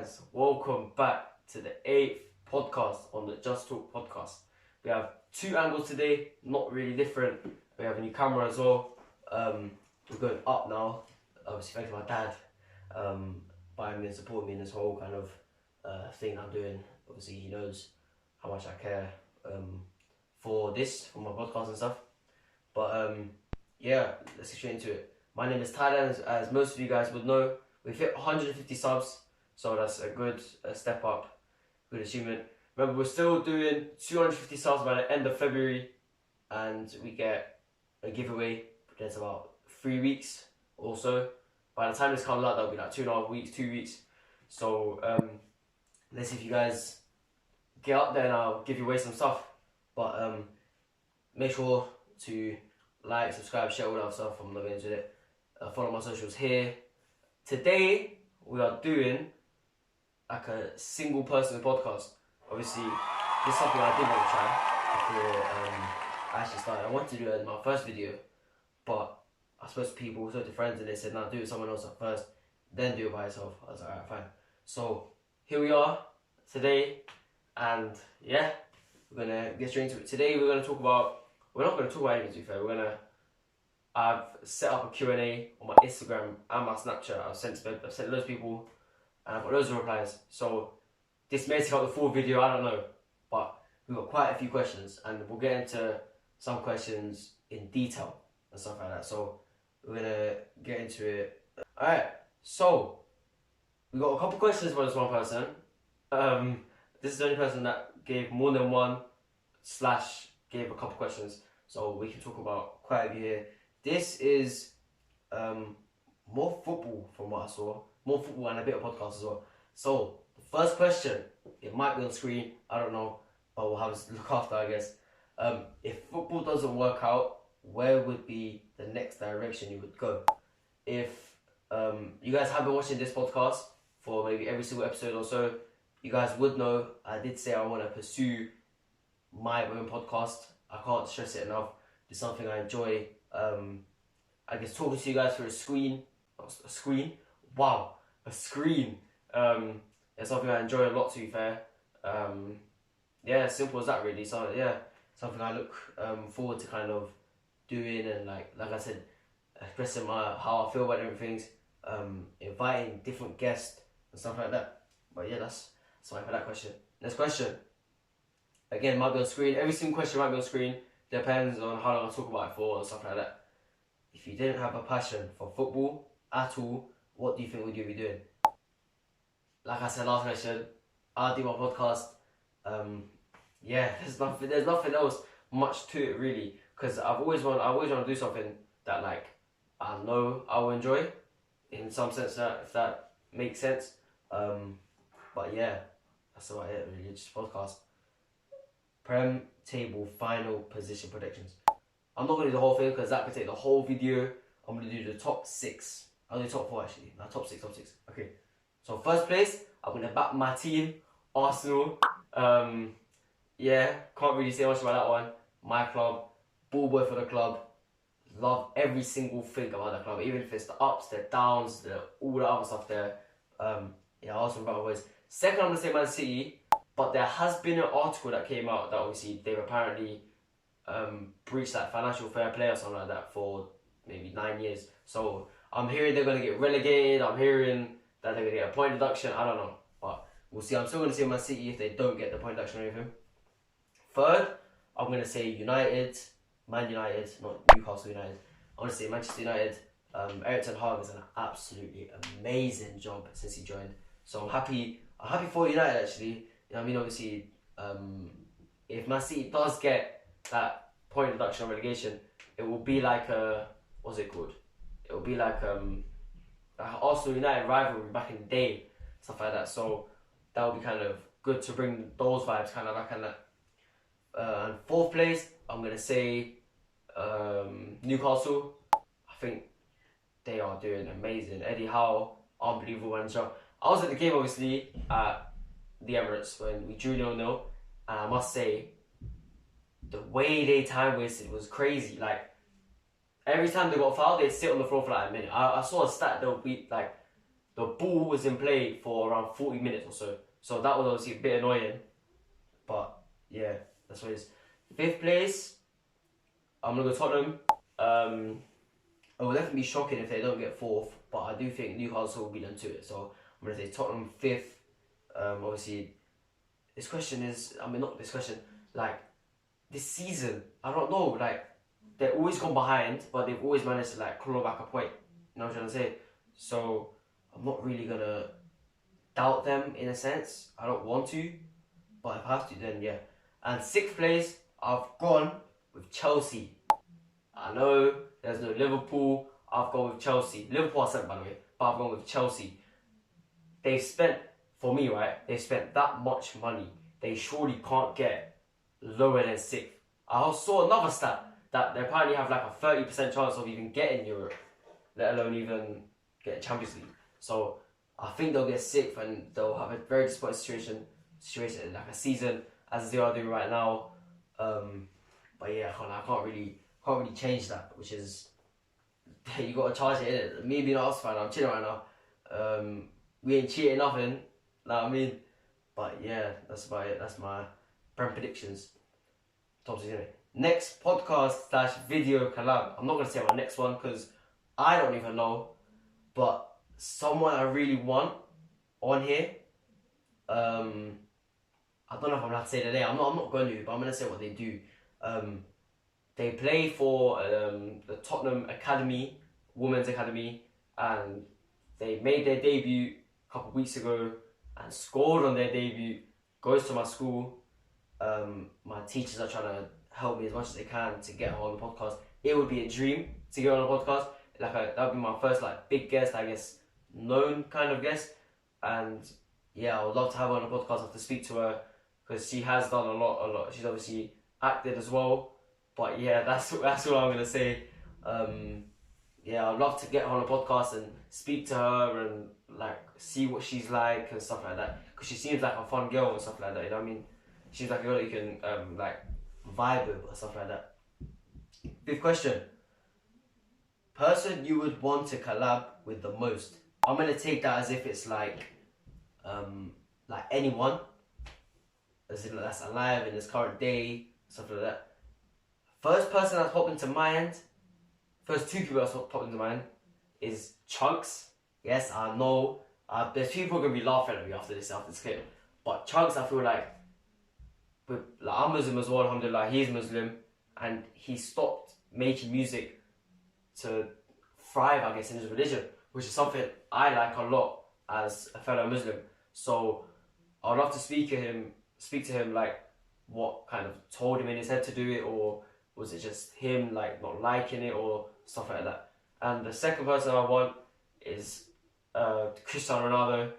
guys, welcome back to the 8th podcast on the Just Talk podcast. We have two angles today, not really different. We have a new camera as well. We're going up now. Obviously thanks to my dad buying me and supporting me in this whole kind of thing I'm doing. Obviously he knows how much I care for my podcast and stuff. But yeah, let's get straight into it. My name is Taylan, as most of you guys would know. We've hit 150 subs, so that's a good step up, good achievement. Remember, we're still doing 250 subs by the end of February, and we get a giveaway. There's about 3 weeks or so. By the time this comes out, that'll be like 2.5 weeks, 2 weeks. So let's see if you guys get up there and I'll give you away some stuff. But make sure to like, subscribe, share all that stuff. I'm not going into it. Follow my socials here. Today we are doing like a single person podcast. Obviously, this is something I did want to try before I actually started. I wanted to do it in my first video, but I spoke to people, spoke to friends, and they said, "No, do it with someone else at first, then do it by yourself." I was like, "Alright, fine." So here we are today, and yeah, we're gonna get straight into it. Today we're gonna talk about. We're not gonna talk about anything, to be fair. I've set up a Q&A on my Instagram and my Snapchat. I've sent loads of people and I've got loads of replies. So this may take out the full video, I don't know. But we've got quite a few questions and we'll get into some questions in detail and stuff like that. So we're gonna get into it. Alright, so we got a couple questions for this one person. This is the only person that gave more than one / gave a couple questions. So we can talk about quite a few here. This is more football from what I saw. More football and a bit of podcast as well. So, the first question, it might be on screen, I don't know, but we'll have to look after, I guess. If football doesn't work out, where would be the next direction you would go? If you guys have been watching this podcast for maybe every single episode or so, you guys would know I did say I want to pursue my own podcast. I can't stress it enough. It's something I enjoy. I guess talking to you guys through a screen. Wow, a screen. It's something I enjoy a lot, to be fair. Yeah, simple as that really. So yeah, something I look forward to kind of doing, and like I said, expressing how I feel about different things, inviting different guests and stuff like that. But yeah, that's something for that question. Next question. Again, might be on screen. Every single question might be on screen. Depends on how long I talk about it for and stuff like that. If you didn't have a passion for football at all, what do you think would you be doing? Like I said last question, I'll do my podcast. Yeah, there's nothing else much to it really, because I always want to do something that like I know I will enjoy, in some sense, if that makes sense. But yeah, that's about it really. Just podcast. Prem table final position predictions. I'm not going to do the whole thing because that could take the whole video. I'm going to do the top 6. I'll do top 4 actually. No, top 6. Okay. So first place, I'm going to back my team, Arsenal. Yeah, can't really say much about that one. My club, ball boy for the club. Love every single thing about the club, even if it's the ups, the downs, all the other stuff there. Yeah, Arsenal, back my boys. Second, I'm going to say Man City. But there has been an article that came out that obviously they've apparently breached like financial fair play or something like that for maybe 9 years. So I'm hearing they're going to get relegated. I'm hearing that they're going to get a point deduction. I don't know. But we'll see. I'm still going to say Man City if they don't get the point deduction or anything. Third, I'm going to say Man United, not Newcastle United. I'm going to say Manchester United. Erik Ten Hag has done an absolutely amazing job since he joined. So I'm happy for United actually. I mean, obviously, if Man City does get that point deduction or relegation, it will be like what's it called? It will be like Arsenal United rivalry back in the day, stuff like that. So that would be kind of good to bring those vibes kind of back and that. And fourth place, I'm gonna say Newcastle. I think they are doing amazing. Eddie Howe, unbelievable manager. I was at the game obviously at the Emirates when we drew 0-0, and I must say the way they time wasted was crazy. Like every time they got fouled, they'd sit on the floor for like a minute. I saw a stat they'll be like the ball was in play for around 40 minutes or so. So that was obviously a bit annoying. But yeah, that's what it is. 5th place, I'm going to go Tottenham. It will definitely be shocking if they don't get 4th, but I do think Newcastle will beat them to it. So I'm going to say Tottenham 5th. Obviously, this question is, not this question, like, this season, I don't know, like, they've always gone behind, but they've always managed to, like, claw back a point. You know what I'm trying to say? So I'm not really going to doubt them in a sense. I don't want to, but if I have to, then yeah. And 6th place, I've gone with Chelsea. I know there's no Liverpool. I've gone with Chelsea. Liverpool are 7th, by the way, but I've gone with Chelsea. They've spent, for me, right, they've spent that much money. They surely can't get lower than 6th. I saw another stat that they apparently have like a 30% chance of even getting Europe, let alone even get Champions League. So I think they'll get 6th and they'll have a very disappointing situation in like a season as they are doing right now. But yeah, I can't really change that, which is you gotta charge it, innit? Me being an Arsenal fan, I'm chilling right now. We ain't cheating nothing, know what I mean? But yeah, that's about it. That's my Prem predictions. Top 6 anyway. Next podcast / video collab. I'm not gonna say my next one because I don't even know, but someone I really want on here. I don't know if I'm allowed to say their name. I'm not going to, but I'm gonna say what they do. They play for the Tottenham Academy, Women's Academy, and they made their debut a couple of weeks ago and scored on their debut. Goes to my school. My teachers are trying to help me as much as they can to get her on the podcast. It would be a dream to get on the podcast. That would be my first big guest, I guess, known kind of guest. And yeah, I would love to have her on the podcast. I have to speak to her because she has done a lot. She's obviously acted as well. But yeah, that's what I'm gonna say. Yeah, I'd love to get her on a podcast and speak to her and see what she's like and stuff like that. Because she seems like a fun girl and stuff like that. You know what I mean? She's like a girl that you can vibe with or stuff like that. 5th question. Person you would want to collab with the most. I'm gonna take that as if it's anyone, as in that's alive in this current day, stuff like that. First person that's popped into mind, first 2 people that's popped into mind is Chunks. Yes, I know. There's people gonna be laughing at me after this clip, but Chunks, I feel like, I'm Muslim as well, alhamdulillah, he's Muslim, and he stopped making music to thrive, I guess, in his religion, which is something I like a lot as a fellow Muslim. So I'd love to speak to him what kind of told him in his head to do it, or was it just him not liking it or stuff like that. And the second person I want is Cristiano Ronaldo.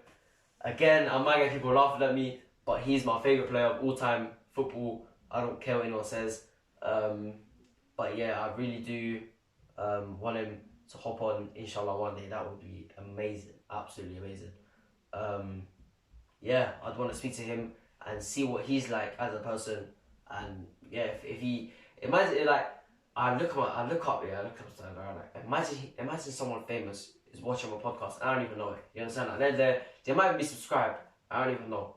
Again, I might get people laughing at me, but he's my favourite player of all time football. I don't care what anyone says. But yeah, I really do want him to hop on, inshallah, one day. That would be amazing, absolutely amazing. Yeah, I'd want to speak to him and see what he's like as a person. And yeah, if he imagine I look up, imagine someone famous is watching my podcast. I don't even know it. You understand? They might be subscribed. I don't even know.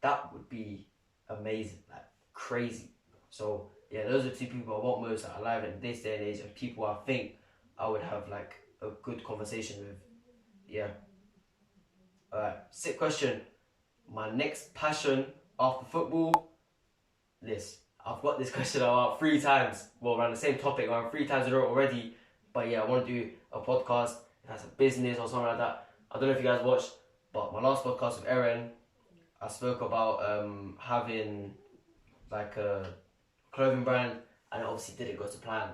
That would be amazing, crazy. So yeah, those are 2 people I want most that are alive in this day and age, and people I think I would have a good conversation with. Yeah. Alright, 6th question. My next passion after football. I've got this question about 3 times. Well, around the same topic, around 3 times in a row already. But yeah, I want to do a podcast. It has a business or something like that. I don't know if you guys watched, but my last podcast with Aaron, I spoke about having a clothing brand, and it obviously didn't go to plan.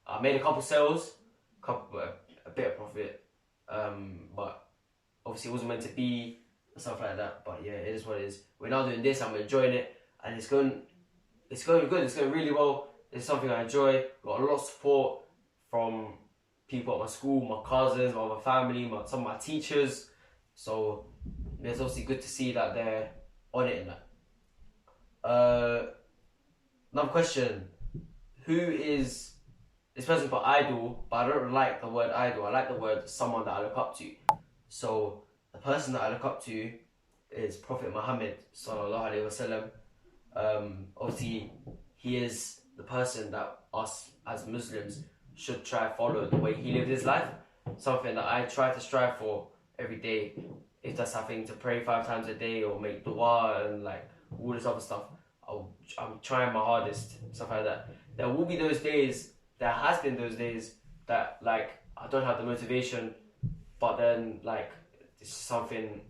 I made a couple sales, a bit of profit, but obviously it wasn't meant to be, and stuff like that. But yeah, it is what it is. We're now doing this, I'm enjoying it, and it's going good, it's going really well. It's something I enjoy. Got a lot of support from people at my school, my cousins, my other family, some of my teachers. So it's obviously good to see that they're on it and that. Another question. Who is this person put idol, but I don't like the word idol. I like the word someone that I look up to. So the person that I look up to is Prophet Muhammad sallallahu alaihi wasallam. Obviously, he is the person that us as Muslims should try to follow the way he lived his life. Something that I try to strive for every day. If that's having to pray 5 times a day or make dua and like all this other stuff, I'm trying my hardest, stuff like that. There will be those days, there has been those days that like I don't have the motivation, but then like it's something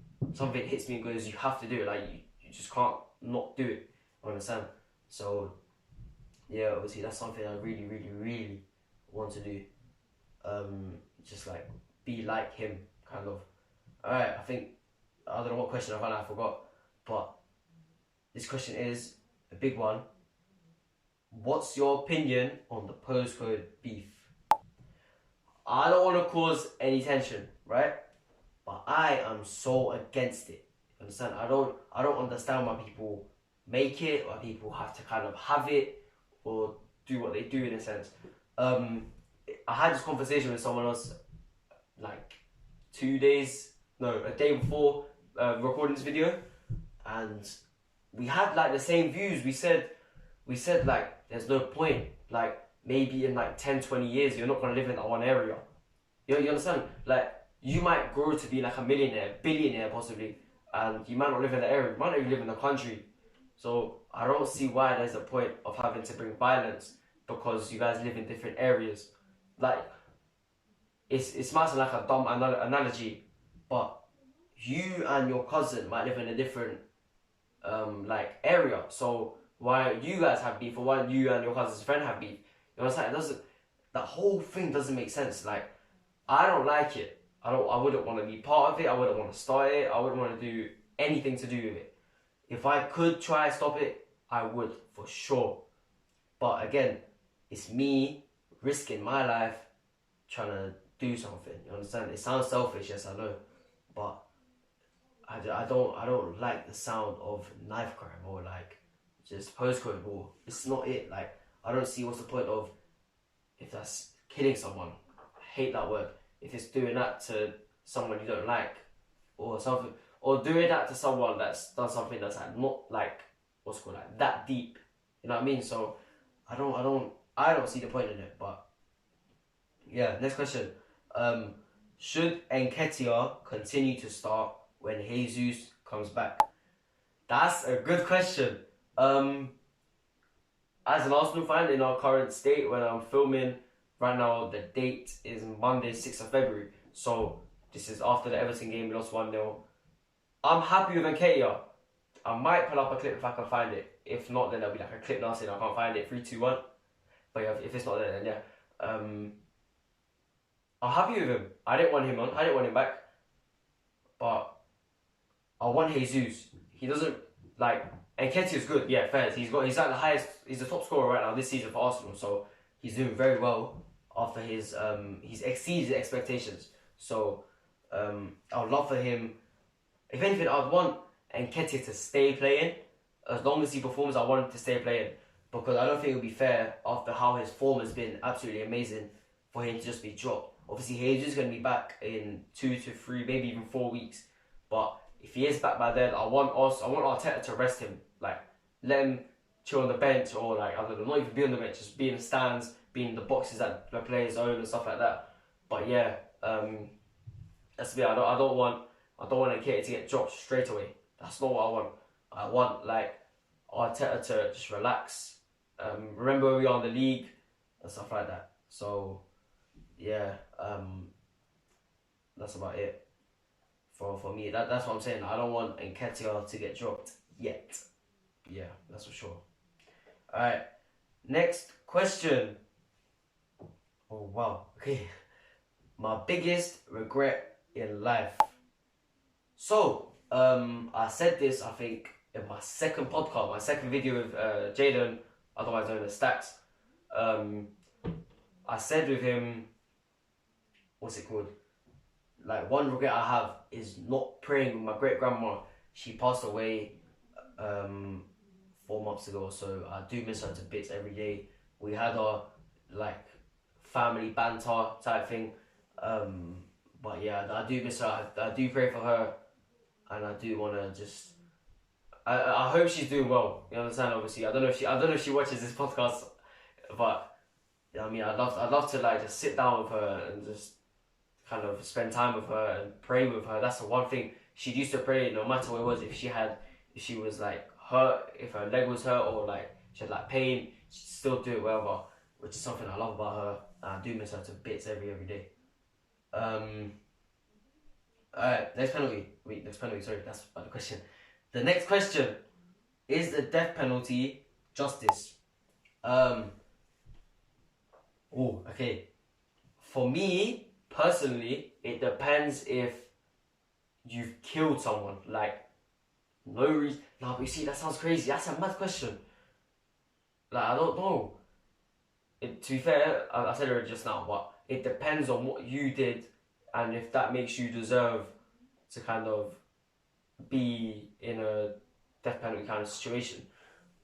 hits me and goes, you have to do it, like you just can't not do it, you understand? So yeah, obviously that's something I really, really, really want to do. Just like be like him, kind of. Alright, I don't know what question I forgot, but this question is a big one. What's your opinion on the postcode beef? I don't want to cause any tension, right? But I am so against it. You understand? I don't understand why people make it, why people have to kind of have it or do what they do in a sense. I had this conversation with someone else like a day before recording this video, and we had like the same views. We said like there's no point, like maybe in like 10-20 years you're not going to live in that one area. You understand? Like you might grow to be like a millionaire, billionaire possibly, and you might not live in the area, you might not even live in the country. So I don't see why there's a point of having to bring violence because you guys live in different areas. Like it might sound like a dumb analogy, but you and your cousin might live in a different like area. So why you guys have beef, or why you and your cousin's friend have beef? You know what I'm saying? That whole thing doesn't make sense. Like I don't like it. I wouldn't want to be part of it. I wouldn't want to start it. I wouldn't want to do anything to do with it. If I could try to stop it, I would for sure. But again, it's me risking my life trying to do something. You understand? It sounds selfish, yes I know, but I don't like the sound of knife crime or like just postcode war. It's not it. Like I don't see what's the point of, if that's killing someone, I hate that word. If it's doing that to someone you don't like, or something, or doing that to someone that's done something that's like not like what's called like that deep. You know what I mean? So I don't see the point in it. But yeah, next question. Should Nketiah continue to start when Jesus comes back? That's a good question. As an Arsenal fan in our current state, when I'm filming right now, the date is Monday, 6th of February. So this is after the Everton game, we lost 1-0. I'm happy with Nketiah. I might pull up a clip if I can find it. If not, then there'll be like a clip now saying I can't find it. 3, 2, 1. But yeah, if it's not there, then yeah. I'm happy with him. I didn't want him back. But I want Jesus. He doesn't like. Nketiah's good, yeah, fair. He's like the highest. He's the top scorer right now this season for Arsenal. So he's doing very well after he's exceeded expectations. So I would love for him. If anything, I'd want Nketiah to stay playing. As long as he performs, I want him to stay playing, because I don't think it would be fair after how his form has been absolutely amazing for him to just be dropped. Obviously, he's just going to be back in 2 to 3, maybe even 4 weeks. But if he is back by then, I want Arteta to rest him. Like, let him chill on the bench, or like, I don't know, not even be on the bench, just be in the stands, be in the boxes that the players own and stuff like that. But yeah, that's me. I don't want Nketiah to get dropped straight away. That's not what I want. I want like Arteta to just relax. Remember where we are in the league and stuff like that. So yeah, that's about it for me. That's what I'm saying. I don't want Nketiah to get dropped yet. Yeah, that's for sure. Alright, next question. Oh wow, okay. My biggest regret in life. So, I said this, I think, in my second podcast, my second video with Jayden, otherwise known as Stacks. I said with him, what's it called? Like, one regret I have is not praying with my great grandma. She passed away 4 months ago, so I do miss her to bits every day. We had our like family banter type thing, But yeah, I do miss her. I do pray for her, and I do want to just. I hope she's doing well. You understand? Obviously, I don't know if she watches this podcast, but I mean, I'd love to like just sit down with her and just kind of spend time with her and pray with her. That's the one thing she used to pray. No matter what it was, if she was like hurt, if her leg was hurt or like she had like pain, she'd still do it whatever. Which is something I love about her. And I do miss her to bits every day. Alright, next penalty. Sorry, that's about the question. The next question: is the death penalty justice? Oh, okay. For me personally, it depends if you've killed someone. Like, no reason. Nah, but you see, that sounds crazy. That's a mad question. Like, I don't know. To be fair, I said it just now, but it depends on what you did and if that makes you deserve to kind of be in a death penalty kind of situation.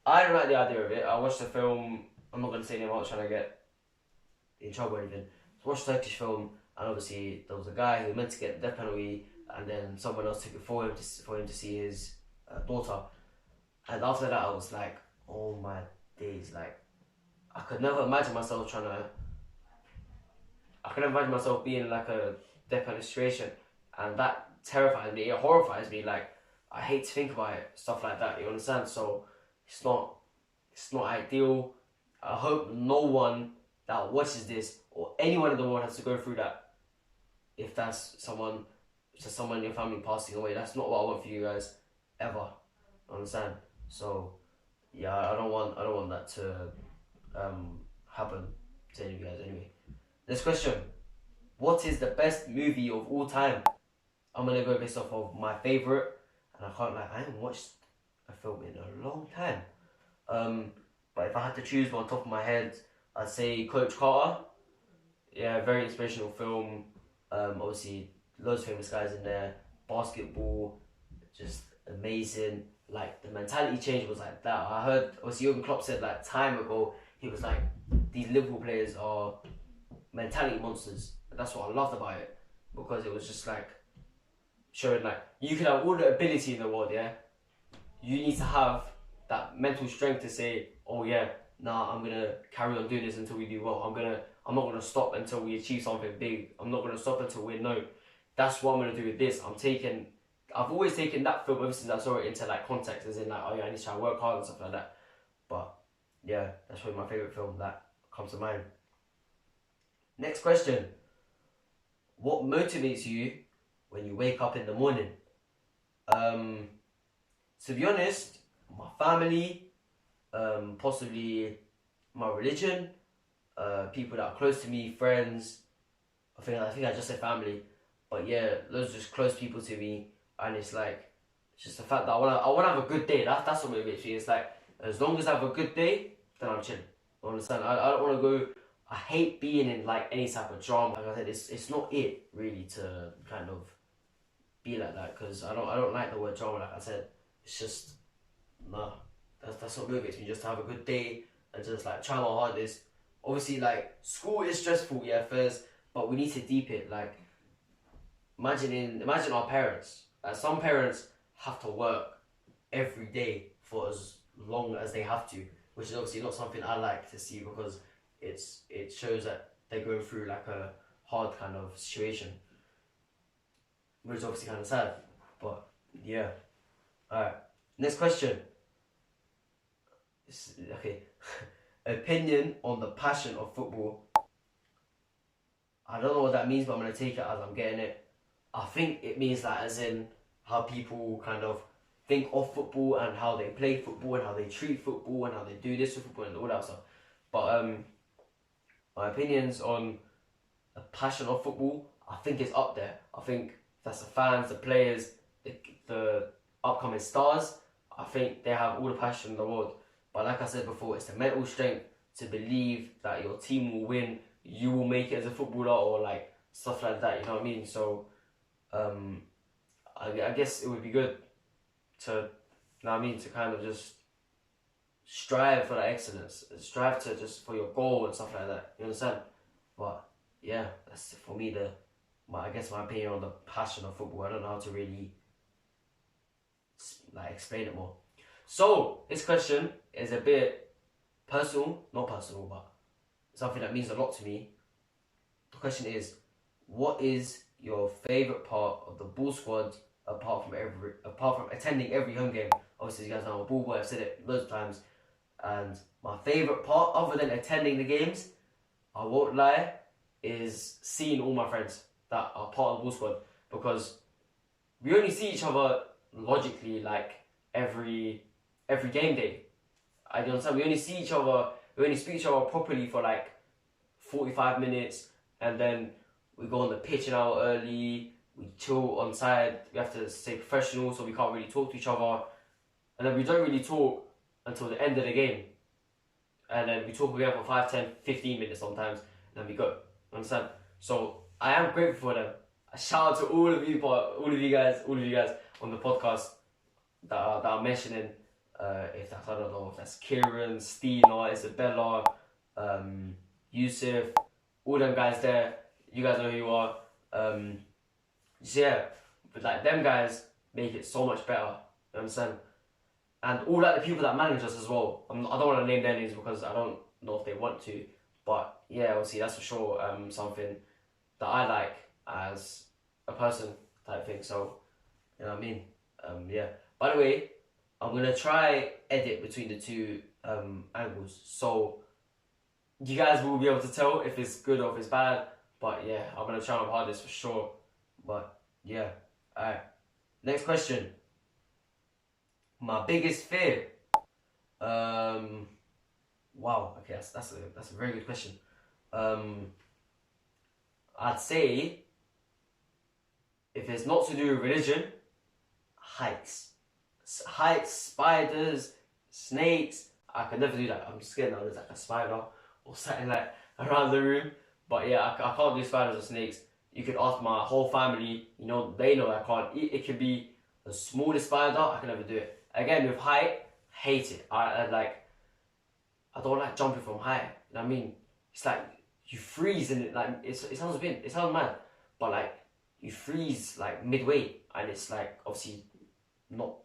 I don't like the idea of it. I watched the film. I'm not going to say anything. I'm not trying to get in trouble or anything. I watched the Turkish film, and obviously there was a guy who was meant to get the death penalty, and then someone else took it for him to see his daughter. And after that, I was like, oh my days, like I could never imagine myself being in like a death penalty situation, and that terrifies me. It horrifies me. Like, I hate to think about it, stuff like that. You understand? So it's not ideal. I hope no one that watches this or anyone in the world has to go through that. If that's someone in your family passing away, that's not what I want for you guys ever. Understand? So yeah, I don't want that to happen to any of you guys anyway. Next question: what is the best movie of all time? I'm gonna go based off of my favourite, and I can't lie, I haven't watched a film in a long time. But if I had to choose one top of my head, I'd say Coach Carter. Yeah, very inspirational film. Obviously, loads of famous guys in there. Basketball, just amazing. Like, the mentality change was like that. I heard, obviously, Jurgen Klopp said like time ago, he was like, these Liverpool players are mentality monsters. And that's what I loved about it, because it was just like showing like you can have all the ability in the world, yeah. You need to have that mental strength to say, oh yeah, nah, I'm gonna carry on doing this until we do well. I'm not gonna stop until we achieve something big. I'm not gonna stop until we know. That's what I'm gonna do with this. I've always taken that film ever since I saw it into like context, as in like, oh yeah, I need to try and work hard and stuff like that. But yeah, that's probably my favourite film that comes to mind. Next question: what motivates you when you wake up in the morning? To be honest, my family, possibly my religion, people that are close to me, friends. I think I just said family, but yeah, those are just close people to me, and it's just the fact that I wanna have a good day. That's what motivates me. It's like, as long as I have a good day, then I'm chilling. You understand? I don't want to go. I hate being in like any type of drama. Like I said, it's not it really to kind of be like that, because I don't like the word drama. Like I said, it's just nah. That's what motivates me. Just to have a good day and just like try my hardest. Obviously, like, school is stressful, yeah, first, but we need to deep it. Like, imagine our parents. Like, some parents have to work every day for as long as they have to, which is obviously not something I like to see, because it shows that they're going through like a hard kind of situation, which is obviously kind of sad. But yeah. Alright, next question. Okay. Opinion on the passion of football. I don't know what that means, but I'm going to take it as I'm getting it. I think it means that as in how people kind of think of football and how they play football and how they treat football and how they do this with football and all that stuff. But my opinions on the passion of football, I think it's up there. I think that's the fans, the players, the upcoming stars. I think they have all the passion in the world. But like I said before, it's the mental strength to believe that your team will win, you will make it as a footballer, or like stuff like that, you know what I mean? So I guess it would be good to, you know what I mean, to kind of just strive for that excellence, strive to just for your goal and stuff like that, you understand? But yeah, that's for me the I guess my opinion on the passion of football. I don't know how to really like explain it more. So this question is a bit personal, not personal, but something that means a lot to me. The question is, what is your favourite part of the ball squad apart from attending every home game? Obviously, you guys know I'm a ball boy. I've said it loads of times. And my favourite part, other than attending the games, I won't lie, is seeing all my friends that are part of the ball squad, because we only see each other logically like every game day. I don't understand. We only see each other. We only speak to each other properly for like 45 minutes, and then we go on the pitch an hour early. We chill on side. We have to stay professional, so we can't really talk to each other, and then we don't really talk until the end of the game. And then we talk again for 5, 10, 15 minutes sometimes, and then we go. Understand? So I am grateful for them. A shout out to all of you guys on the podcast that are mentioning. If that's, I don't know if that's Kieran, Stina, Isabella, Yusuf, all them guys there. You guys know who you are. Yeah, but like them guys make it so much better. You understand? And all like the people that manage us as well. I don't want to name their names because I don't know if they want to. But yeah, obviously that's for sure something that I like as a person type thing. So, you know what I mean? Yeah. By the way, I'm going to try edit between the two angles. So, you guys will be able to tell if it's good or if it's bad. But yeah, I'm going to try my hardest for sure. But yeah. Alright. Next question. My biggest fear. Wow. Okay, that's a very good question. I'd say, if it's not to do with religion, heights. Heights, spiders, snakes. I could never do that. I'm scared now there's like a spider or something like around the room. But yeah, I can't do spiders or snakes. You could ask my whole family. You know, they know I can't. It could be the smallest spider. I can never do it. Again, with height, hate it. I don't like jumping from high. You know what I mean? It's like you freeze and it sounds mad, but like you freeze like midway, and it's like obviously not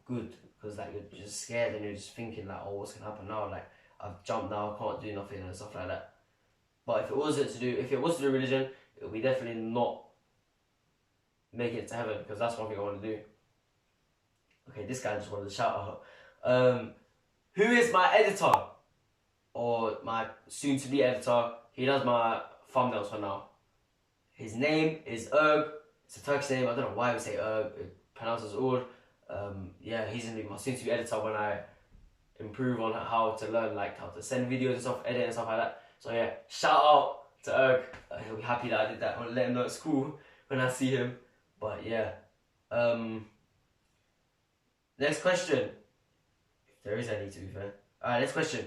good, because like you're just scared and you're just thinking like, oh, what's gonna happen now? Like I've jumped now, I can't do nothing and stuff like that. But if it was to do religion, it would be definitely not making it to heaven, because that's one thing I want to do. Okay, this guy just wanted to shout out. Who is my editor? Or my soon-to-be editor. He does my thumbnails for now. His name is Erg. It's a Turkish name. I don't know why we say Erg. It pronounces Ur. Yeah, he's going to be my soon-to-be editor when I improve on how to learn, like how to send videos and stuff, edit and stuff like that. So yeah, shout out to Erg. He'll be happy that I did that. I want to let him know it's cool when I see him. But yeah. Next question. If there is any, to be fair. Alright, next question.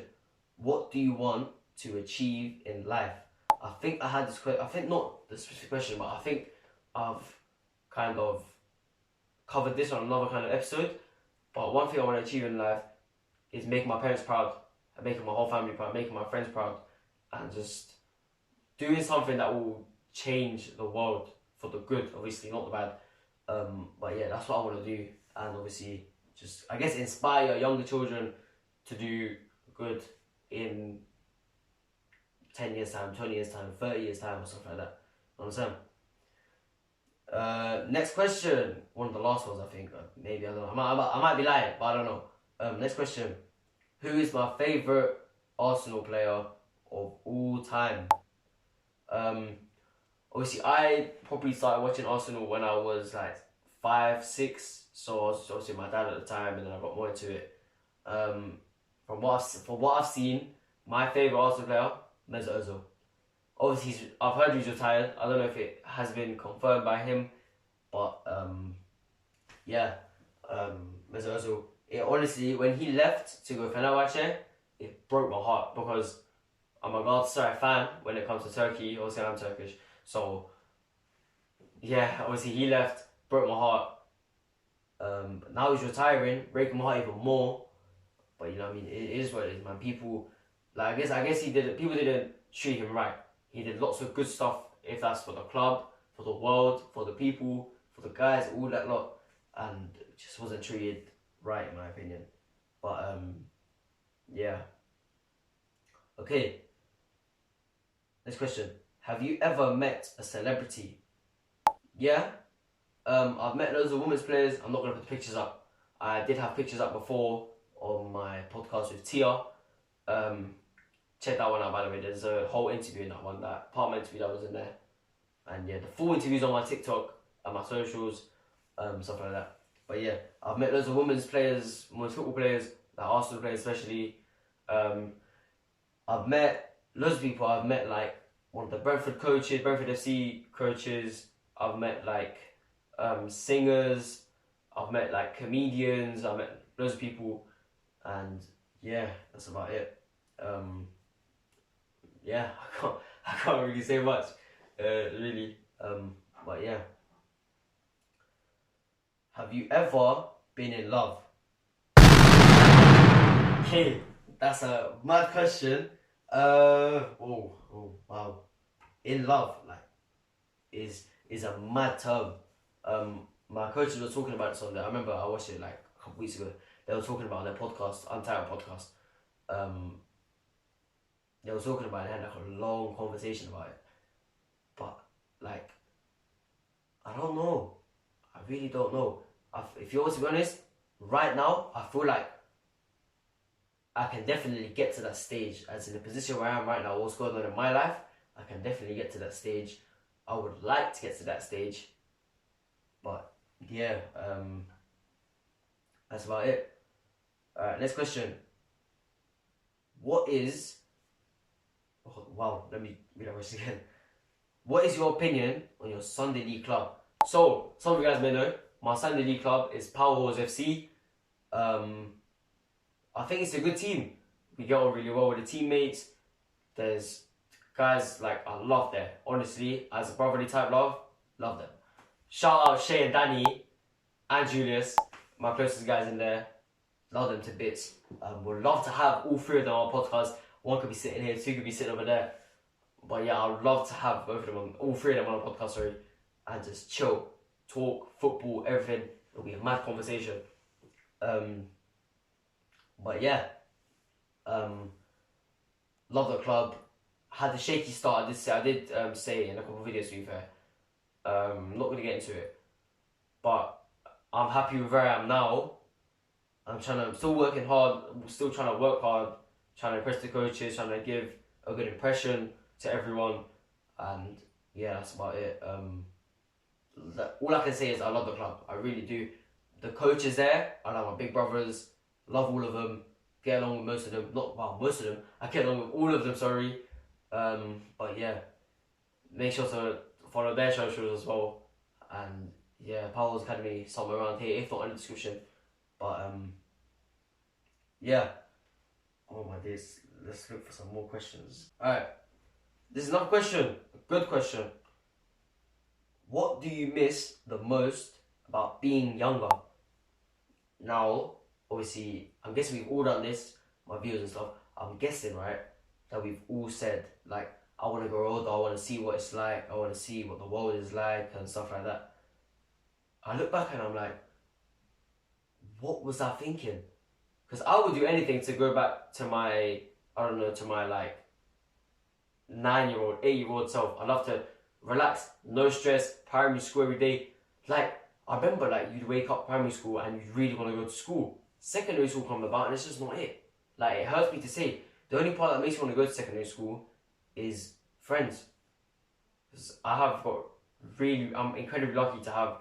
What do you want to achieve in life? I think I had this question. I think not the specific question, but I think I've kind of covered this on another kind of episode. But one thing I want to achieve in life is making my parents proud, and making my whole family proud, making my friends proud, and just doing something that will change the world for the good, obviously, not the bad. But yeah, that's what I want to do, and obviously just, I guess, inspire younger children to do good in 10 years time, 20 years time, 30 years time, or stuff like that. Understand? Next question. One of the last ones, I think. Maybe, I don't know. I might be lying, but I don't know. Next question. Who is my favourite Arsenal player of all time? Obviously, I probably started watching Arsenal when I was like 5, 6. So I was obviously my dad at the time, and then I got more into it. From what I've seen, my favourite Arsenal player, Mesut Ozil. Obviously, I've heard he's retired. I don't know if it has been confirmed by him, but yeah, Mesut Ozil. It honestly, when he left to go Fenerbahce, it broke my heart, because I'm a Galatasaray fan when it comes to Turkey. Obviously, I'm Turkish, so yeah, obviously he left, broke my heart. Now he's retiring, breaking my heart even more. But you know what I mean, it is what it is, man. People, like, I guess he did it. People didn't treat him right. He did lots of good stuff, if that's for the club, for the world, for the people, for the guys, all that lot, and just wasn't treated right in my opinion. But yeah. Okay. Next question. Have you ever met a celebrity? Yeah. I've met loads of women's players. I'm not gonna put the pictures up. I did have pictures up before on my podcast with Tia. Check that one out, by the way. There's a whole interview in that one, that part of my interview that was in there. And yeah, the full interview's on my TikTok and my socials, stuff like that. But yeah, I've met loads of women's players, women's football players, like Arsenal players especially. I've met loads of people. I've met like one of the Brentford coaches, Brentford FC coaches. I've met like singers. I've met like comedians. I've met loads of people, and yeah, that's about it. Yeah, I can't really say much, really. But yeah. Have you ever been in love? Okay, that's a mad question. Oh, wow. In love, like, is a mad term. My coaches were talking about it Sunday. I remember I watched it like a couple weeks ago. They were talking about their podcast, Untitled podcast. They were talking about it and had like a long conversation about it. But like, I don't know. I really don't know. If you want to be honest, right now I feel like I can definitely get to that stage. As in the position where I am right now, what's going on in my life, I can definitely get to that stage. I would like to get to that stage. But yeah, that's about it. Alright, next question. Oh, wow, let me read that question again. What is your opinion on your Sunday League club? So, some of you guys may know, my Sunday League club is Powerhouse FC. I think it's a good team. We get on really well with the teammates. There's guys like I love them. Honestly, as a brotherly type love them. Shout out Shay and Danny and Julius, my closest guys in there. Love them to bits. Would love to have all three of them on our podcast. One could be sitting here, two could be sitting over there. But yeah, I'd love to have both of them all three of them on a podcast, sorry, and just chill, talk, football, everything. It'll be a mad conversation. But yeah, love the club. Had a shaky start. I did say in a couple of videos, to be fair. I'm not gonna get into it, but I'm happy with where I am now. I'm still working hard. I'm still trying to work hard, trying to impress the coaches, trying to give a good impression to everyone, and yeah, that's about it. All I can say is I love the club. I really do. The coaches there, I love my big brothers. Love all of them. Get along with most of them. Most of them. I get along with all of them. Sorry. But yeah, make sure to follow their socials as well. And yeah, Powell's Academy somewhere around here, if not in the description. But yeah. Oh my days. Let's look for some more questions. Alright. This is another question. A good question. What do you miss the most about being younger? Now, obviously, I'm guessing we've all done this, my viewers and stuff. I'm guessing, right, that we've all said, like, I want to grow older, I want to see what it's like, I want to see what the world is like, and stuff like that. I look back and I'm like, what was I thinking? Because I would do anything to go back to my, like, 9-year-old, 8-year-old self. I love to relax, no stress, primary school every day. Like, I remember, like, you'd wake up primary school and you'd really want to go to school. Secondary school come about and it's just not it. Like, it hurts me to say. The only part that makes me want to go to secondary school is friends. Because I'm incredibly lucky to have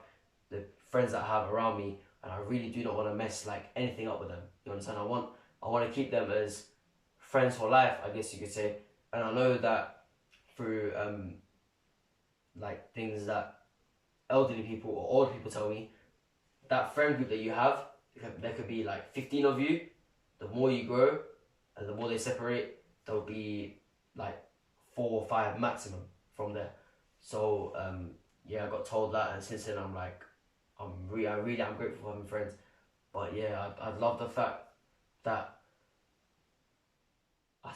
the friends that I have around me, and I really do not want to mess, like, anything up with them. You understand? I want to keep them as friends for life, I guess you could say. And I know that through, like, things that elderly people or old people tell me, that friend group that you have, there could be like 15 of you. The more you grow and the more they separate, there'll be like 4 or 5 maximum from there. So yeah, I got told that, and since then I'm like, I'm grateful for having friends. But yeah, I love the fact that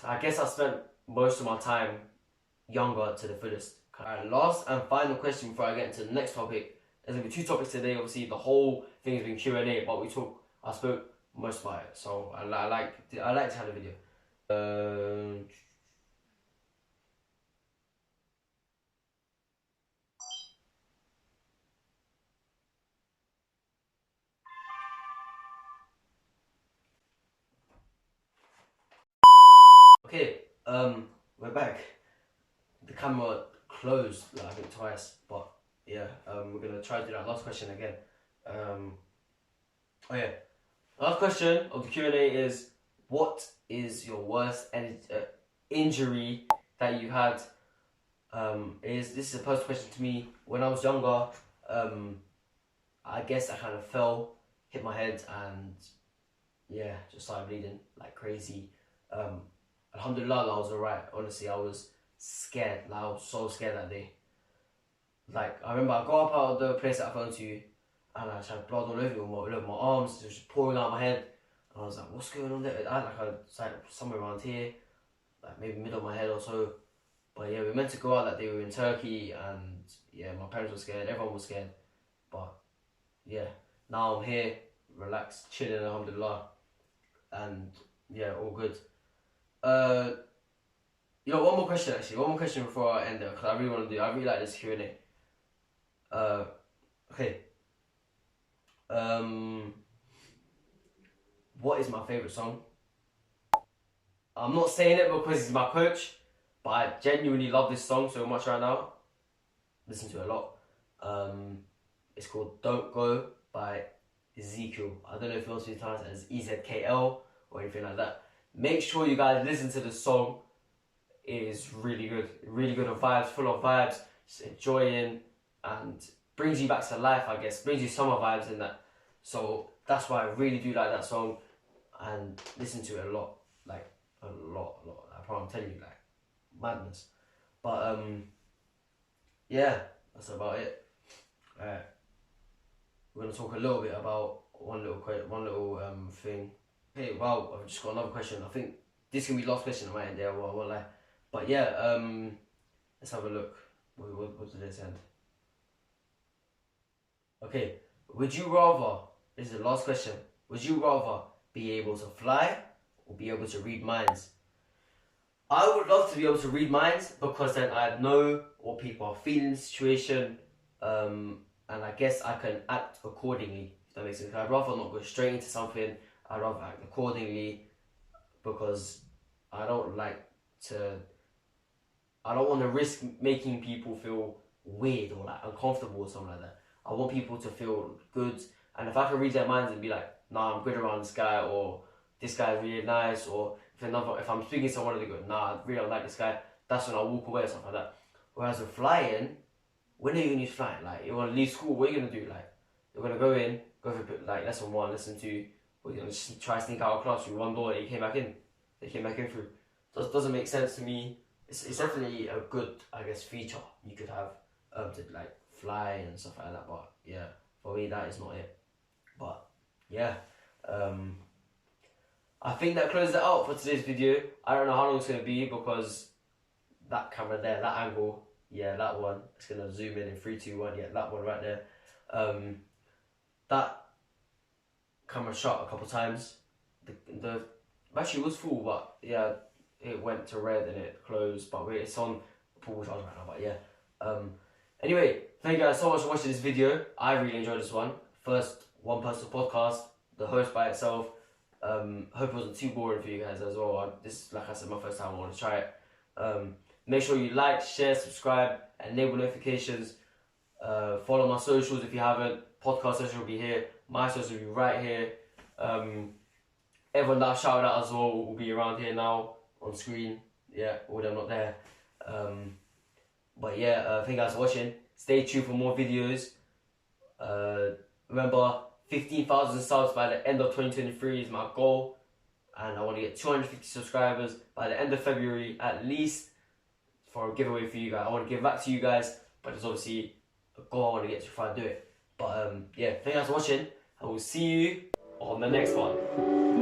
I guess I spent most of my time younger to the fullest. Alright, last and final question before I get into the next topic. There's gonna be 2 topics today. Obviously, the whole thing has been Q&A, but I spoke most about it, so I like to have the video. Okay, we're back. The camera closed, like, I think twice, but yeah, we're gonna try to do that last question again. Oh yeah, last question of the Q&A is, what is your worst injury that you had? This is a personal question to me. When I was younger, I guess I kind of fell, hit my head, and yeah, just started bleeding like crazy. Alhamdulillah, I was alright. Honestly, I was scared. Like, I was so scared that day. Like, I remember I got up out of the place that I fell into, and I just had blood all over my arms. It was just pouring out of my head. And I was like, what's going on there? I was like somewhere around here, like maybe middle of my head or so. But yeah, we were meant to go out that day. We were in Turkey, and yeah, my parents were scared. Everyone was scared. But yeah, now I'm here, relaxed, chilling, alhamdulillah. And yeah, all good. You know, one more question actually. One more question before I end it, because I really want to do. I really like this Q&A. Okay. What is my favorite song? I'm not saying it because he's my coach, but I genuinely love this song so much right now. Listen to it a lot. It's called "Don't Go" by Ezekiel. I don't know if it wants to be pronounced as EZKL or anything like that. Make sure you guys listen to the song. It is really good vibes, full of vibes, just enjoying, and brings you back to life, I guess. Brings you summer vibes in that. So that's why I really do like that song, and listen to it a lot. Like, a lot. I'm telling you, like, madness. But, yeah, that's about it. Alright. We're going to talk a little bit about one little thing. Okay, well, I've just got another question. I think this can be the last question on my end, yeah, I won't lie. But yeah, let's have a look. What did this end? Okay, would you rather, this is the last question, would you rather be able to fly or be able to read minds? I would love to be able to read minds, because then I'd know what people are feeling in the situation, and I guess I can act accordingly, if that makes sense. I'd rather not go straight into something, I'd rather act accordingly, because I don't want to risk making people feel weird or like uncomfortable or something like that. I want people to feel good, and if I can read their minds and be like, nah, I'm good around this guy, or this guy's really nice, or if I'm speaking to someone and they go, nah, I really don't like this guy, that's when I walk away or something like that. Whereas with flying, when are you gonna use flying? Like, you wanna leave school, what are you gonna do? Like, you're gonna go for like lesson 1, lesson 2, or you're gonna just try to sneak out of class through one door that you came back in. They came back in through. So it doesn't make sense to me. It's definitely a good, I guess, feature you could have, to like fly and stuff like that. But yeah, for me that is not it. But yeah, I think that closes it out for today's video. I don't know how long it's gonna be, because that camera there, that angle, yeah, that one, it's gonna zoom in 3, 2, 1. Yeah, that one right there. That camera shot a couple times. The battery was full, but yeah, it went to red and it closed. But it's on full charge right now. But yeah. Anyway, thank you guys so much for watching this video. I really enjoyed this one. First one-person podcast, the host by itself. Hope it wasn't too boring for you guys as well. This, like I said, my first time. I want to try it. Make sure you like, share, subscribe, enable notifications. Follow my socials if you haven't. Podcast social will be here. My social will be right here. Everyone that I shouted out as well will be around here now on screen. Yeah, although I'm not there. But yeah, thank you guys for watching. Stay tuned for more videos. Remember, 15,000 subs by the end of 2023 is my goal, and I want to get 250 subscribers by the end of February at least, for a giveaway for you guys. I want to give back to you guys, but it's obviously a goal I want to get to if I do it. But yeah, thank you guys for watching, and we'll see you on the next one.